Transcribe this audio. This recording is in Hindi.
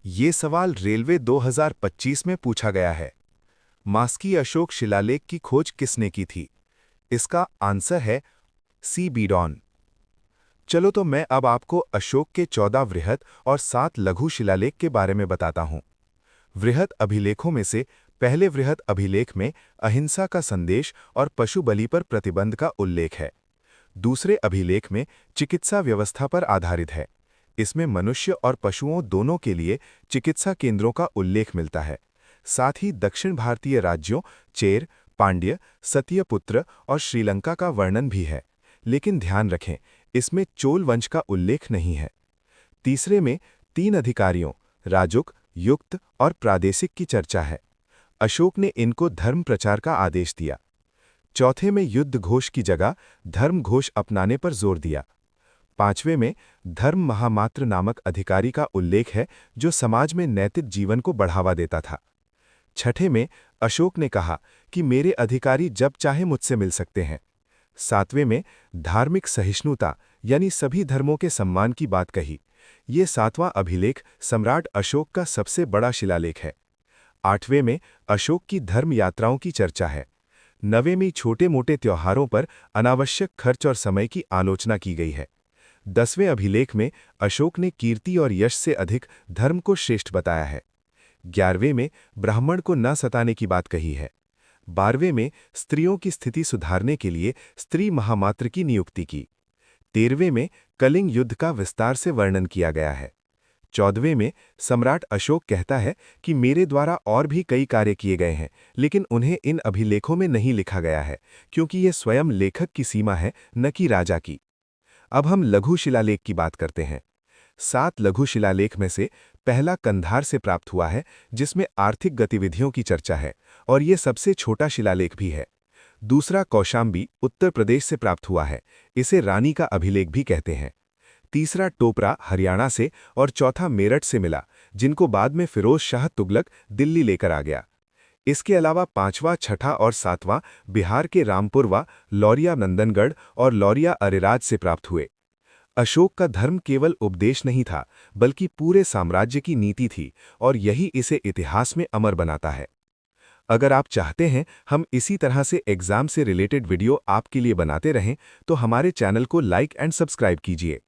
ये सवाल रेलवे 2025 में पूछा गया है। मास्की अशोक शिलालेख की खोज किसने की थी? इसका आंसर है सी बीडॉन। चलो तो मैं अब आपको अशोक के 14 वृहत और 7 लघु शिलालेख के बारे में बताता हूं। वृहत अभिलेखों में से पहले वृहत अभिलेख में अहिंसा का संदेश और पशु बलि पर प्रतिबंध का उल्लेख है। दूसरे अभिलेख में चिकित्सा व्यवस्था पर आधारित है। इसमें मनुष्य और पशुओं दोनों के लिए चिकित्सा केंद्रों का उल्लेख मिलता है। साथ ही दक्षिण भारतीय राज्यों चेर, पांड्य, सत्यपुत्र और श्रीलंका का वर्णन भी है। लेकिन ध्यान रखें, इसमें चोल वंश का उल्लेख नहीं है। तीसरे में 3 अधिकारियों राजुक, युक्त और प्रादेशिक की चर्चा है। अशोक ने इनको धर्म प्रचार का आदेश दिया। चौथे में युद्ध घोष की जगह धर्म घोष अपनाने पर जोर दिया। पांचवें में धर्म महामात्र नामक अधिकारी का उल्लेख है जो समाज में नैतिक जीवन को बढ़ावा देता था। छठे में अशोक ने कहा कि मेरे अधिकारी जब चाहे मुझसे मिल सकते हैं। सातवें में धार्मिक सहिष्णुता यानी सभी धर्मों के सम्मान की बात कही। ये 7वां अभिलेख सम्राट अशोक का सबसे बड़ा शिलालेख है। आठवें में अशोक की धर्म यात्राओं की चर्चा है। 9वें में छोटे मोटे त्योहारों पर अनावश्यक खर्च और समय की आलोचना की गई है। 10वें अभिलेख में अशोक ने कीर्ति और यश से अधिक धर्म को श्रेष्ठ बताया है। 11वें में ब्राह्मण को न सताने की बात कही है। 12वें में स्त्रियों की स्थिति सुधारने के लिए स्त्री महामात्र की नियुक्ति की। 13वें में कलिंग युद्ध का विस्तार से वर्णन किया गया है। 14वें में सम्राट अशोक कहता है कि मेरे द्वारा और भी कई कार्य किए गए हैं, लेकिन उन्हें इन अभिलेखों में नहीं लिखा गया है क्योंकि ये स्वयं लेखक की सीमा है, न कि राजा की। अब हम लघु शिलालेख की बात करते हैं। 7 लघु शिलालेख में से पहला कंधार से प्राप्त हुआ है, जिसमें आर्थिक गतिविधियों की चर्चा है और ये सबसे छोटा शिलालेख भी है। दूसरा कौशाम्बी उत्तर प्रदेश से प्राप्त हुआ है, इसे रानी का अभिलेख भी कहते हैं। तीसरा टोपरा हरियाणा से और चौथा मेरठ से मिला, जिनको बाद में फिरोज शाह तुगलक दिल्ली लेकर आ गया। इसके अलावा 5वां, 6ठा और 7वां बिहार के रामपुर व लौरिया नंदनगढ़ और लौरिया अरेराज से प्राप्त हुए। अशोक का धर्म केवल उपदेश नहीं था, बल्कि पूरे साम्राज्य की नीति थी और यही इसे इतिहास में अमर बनाता है। अगर आप चाहते हैं हम इसी तरह से एग्जाम से रिलेटेड वीडियो आपके लिए बनाते रहें, तो हमारे चैनल को लाइक एंड सब्सक्राइब कीजिए।